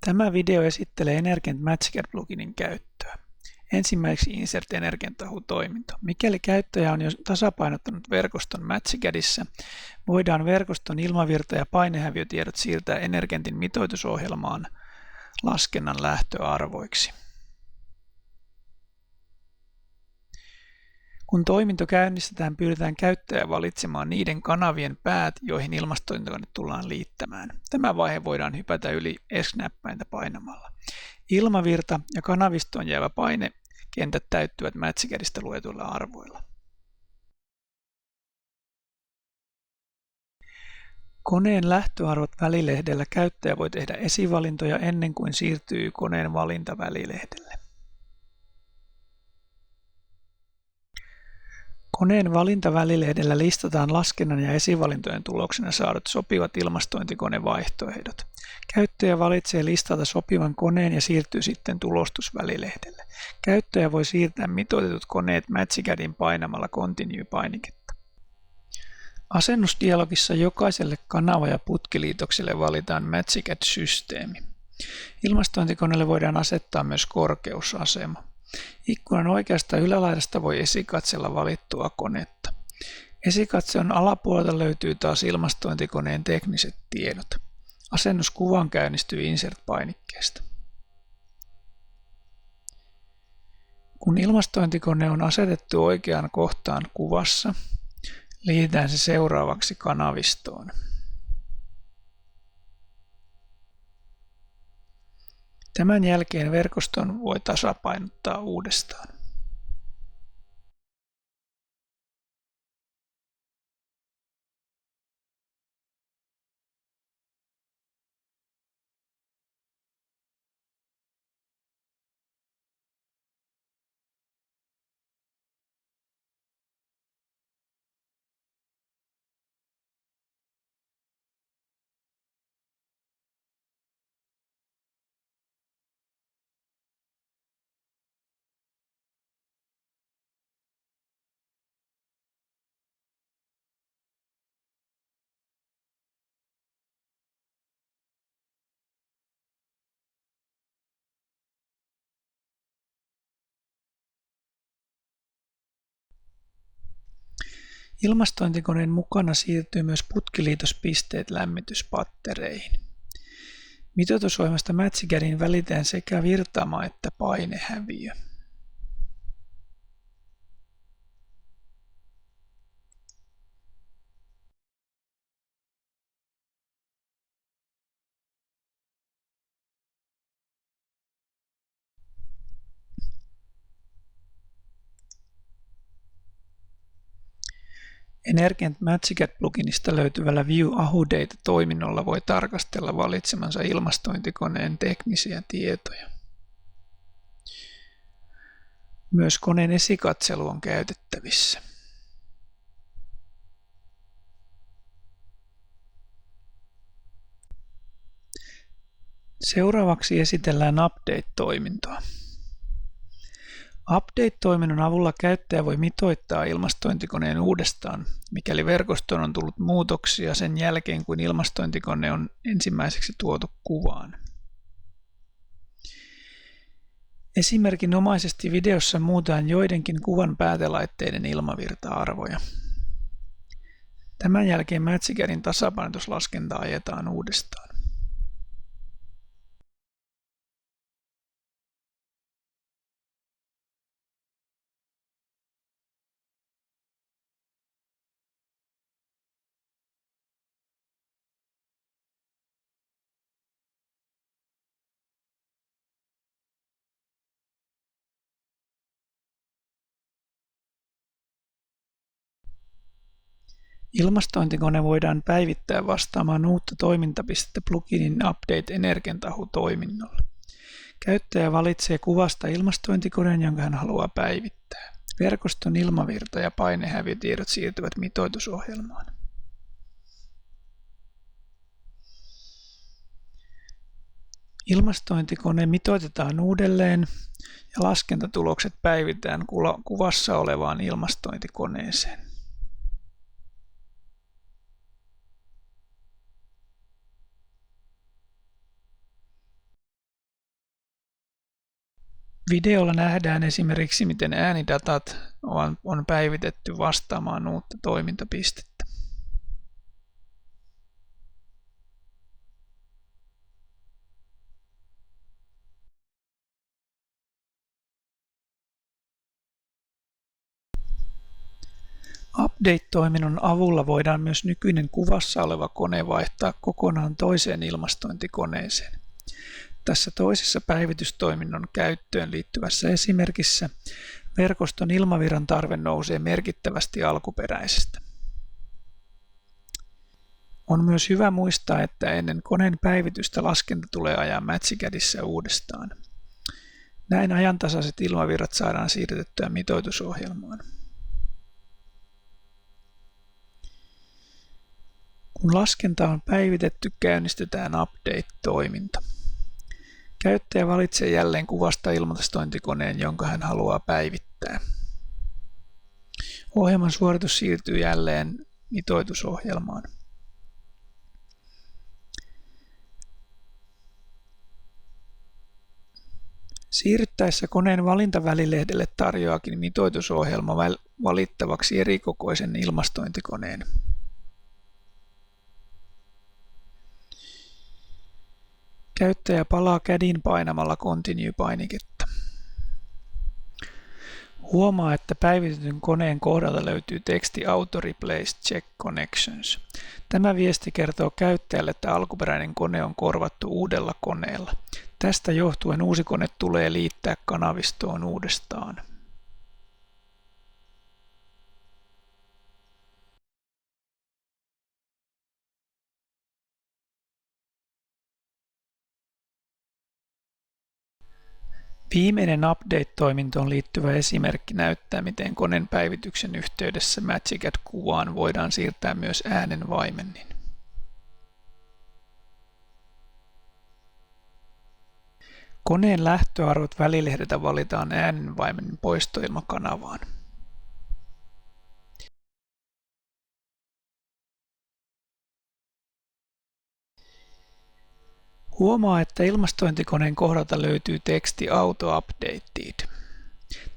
Tämä video esittelee Energient MatchCAD-pluginin käyttöä. Ensimmäiseksi Insert Energient-toiminto. Mikäli käyttäjä on jo tasapainottanut verkoston MatchCADissa, voidaan verkoston ilmavirta- ja painehäviötiedot siirtää Energientin mitoitusohjelmaan laskennan lähtöarvoiksi. Kun toiminto käynnistetään, pyydetään käyttäjä valitsemaan niiden kanavien päät, joihin ilmastointikone tullaan liittämään. Tämä vaihe voidaan hypätä yli ESC-näppäintä painamalla. Ilmavirta ja kanavistoon jäävä painekentät täyttyvät MatchCADista luetuilla arvoilla. Koneen lähtöarvot välilehdellä käyttäjä voi tehdä esivalintoja ennen kuin siirtyy koneen valinta välilehdelle. Koneen valintavälilehdellä listataan laskennan ja esivalintojen tuloksena saadut sopivat ilmastointikonevaihtoehdot. Käyttäjä valitsee listalta sopivan koneen ja siirtyy sitten tulostusvälilehdelle. Käyttäjä voi siirtää mitoitetut koneet MatchCADin painamalla Continue-painiketta. Asennusdialogissa jokaiselle kanava- ja putkiliitokselle valitaan MatchCAD-systeemi. Ilmastointikoneelle voidaan asettaa myös korkeusasema. Ikkunan oikeasta ylälaidasta voi esikatsella valittua konetta. Esikatseon alapuolelta löytyy taas ilmastointikoneen tekniset tiedot. Asennuskuvan käynnistyy Insert-painikkeesta. Kun ilmastointikone on asetettu oikeaan kohtaan kuvassa, liitetään se seuraavaksi kanavistoon. Tämän jälkeen verkoston voi tasapainottaa uudestaan. Ilmastointikoneen mukana siirtyy myös putkiliitospisteet lämmityspattereihin. Mitoitusohjelmasta MatchCADiin välitään sekä virtaama että painehäviö. Energient MatchCAD-pluginista löytyvällä View Ahu Data-toiminnolla voi tarkastella valitsemansa ilmastointikoneen teknisiä tietoja. Myös koneen esikatselu on käytettävissä. Seuraavaksi esitellään Update-toimintoa. Update-toiminnon avulla käyttäjä voi mitoittaa ilmastointikoneen uudestaan, mikäli verkostoon on tullut muutoksia sen jälkeen, kun ilmastointikone on ensimmäiseksi tuotu kuvaan. Esimerkinomaisesti videossa muutetaan joidenkin kuvan päätelaitteiden ilmavirta-arvoja. Tämän jälkeen MatchCADin tasapainotuslaskenta ajetaan uudestaan. Ilmastointikone voidaan päivittää vastaamaan uutta toimintapistettä pluginin Update Energient-toiminnolla. Käyttäjä valitsee kuvasta ilmastointikoneen, jonka hän haluaa päivittää. Verkoston ilmavirta- ja painehäviötiedot siirtyvät mitoitusohjelmaan. Ilmastointikone mitoitetaan uudelleen ja laskentatulokset päivitetään kuvassa olevaan ilmastointikoneeseen. Videolla nähdään esimerkiksi, miten äänidatat on päivitetty vastaamaan uutta toimintapistettä. Update-toiminnon avulla voidaan myös nykyinen kuvassa oleva kone vaihtaa kokonaan toiseen ilmastointikoneeseen. Tässä toisessa päivitystoiminnon käyttöön liittyvässä esimerkissä verkoston ilmavirran tarve nousee merkittävästi alkuperäisestä. On myös hyvä muistaa, että ennen koneen päivitystä laskenta tulee ajaa MatchCADissa uudestaan. Näin ajantasaiset ilmavirrat saadaan siirrettyä mitoitusohjelmaan. Kun laskenta on päivitetty, käynnistetään Update-toiminto. Käyttäjä valitsee jälleen kuvasta ilmastointikoneen, jonka hän haluaa päivittää. Ohjelman suoritus siirtyy jälleen mitoitusohjelmaan. Siirryttäessä koneen valintavälilehdelle tarjoaakin mitoitusohjelma valittavaksi erikokoisen ilmastointikoneen. Käyttäjä palaa CADin painamalla Continue-painiketta. Huomaa, että päivitetyn koneen kohdalta löytyy teksti Auto Replace Check Connections. Tämä viesti kertoo käyttäjälle, että alkuperäinen kone on korvattu uudella koneella. Tästä johtuen uusi kone tulee liittää kanavistoon uudestaan. Viimeinen Update-toimintoon liittyvä esimerkki näyttää, miten koneen päivityksen yhteydessä MatchCAD-kuvaan voidaan siirtää myös äänenvaimennin. Koneen lähtöarvot välilehdeltä valitaan äänenvaimennin poistoilmakanavaan. Huomaa, että ilmastointikoneen kohdalta löytyy teksti Auto Updated.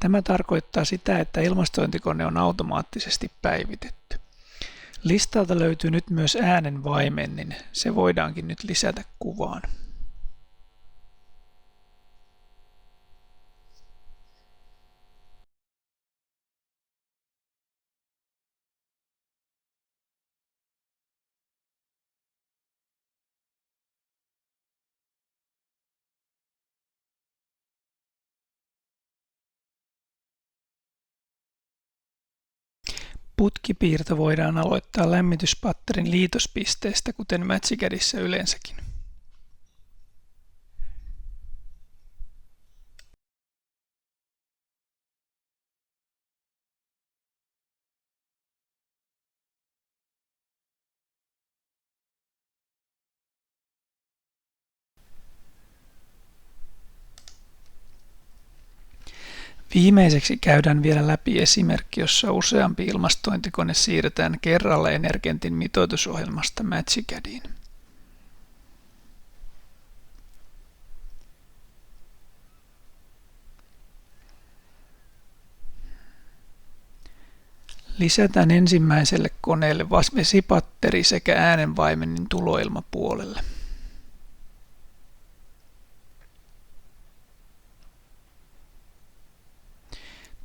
Tämä tarkoittaa sitä, että ilmastointikone on automaattisesti päivitetty. Listalta löytyy nyt myös äänenvaimennin. Se voidaankin nyt lisätä kuvaan. Putkipiirto voidaan aloittaa lämmityspatterin liitospisteestä, kuten MatchCADissa yleensäkin. Viimeiseksi käydään vielä läpi esimerkki, jossa useampi ilmastointikone siirretään kerralla Energentin mitoitusohjelmasta MatchCADiin. Lisätään ensimmäiselle koneelle vesipatteri sekä äänenvaimennin tuloilmapuolelle.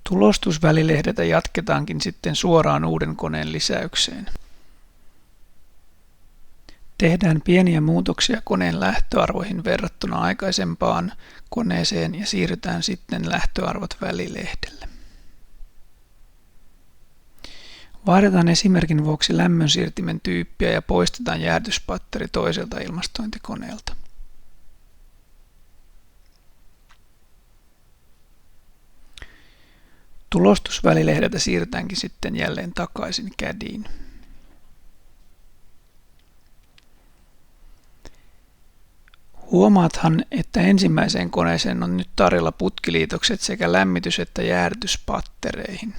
Tulostusvälilehdeltä jatketaankin sitten suoraan uuden koneen lisäykseen. Tehdään pieniä muutoksia koneen lähtöarvoihin verrattuna aikaisempaan koneeseen ja siirrytään sitten lähtöarvot välilehdelle. Vaihdetaan esimerkin vuoksi lämmönsiirtimen tyyppiä ja poistetaan jäähdytyspatteri toiselta ilmastointikoneelta. Tulostusvälilehdeltä siirrytäänkin sitten jälleen takaisin CADiin. Huomaathan, että ensimmäiseen koneeseen on nyt tarjolla putkiliitokset sekä lämmitys- että jäähdytyspattereihin.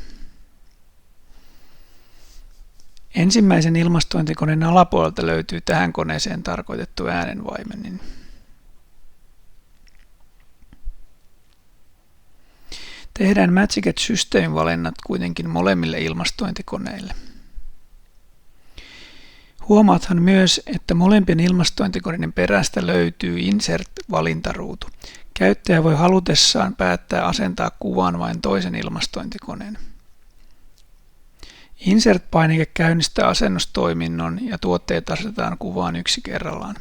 Ensimmäisen ilmastointikoneen alapuolelta löytyy tähän koneeseen tarkoitettu äänenvaimennin. Tehdään Matchget-systeemivalinnat kuitenkin molemmille ilmastointikoneille. Huomaathan myös, että molempien ilmastointikoneiden perästä löytyy Insert-valintaruutu. Käyttäjä voi halutessaan päättää asentaa kuvaan vain toisen ilmastointikoneen. Insert-painike käynnistää asennustoiminnon ja tuotteet asetetaan kuvaan yksi kerrallaan.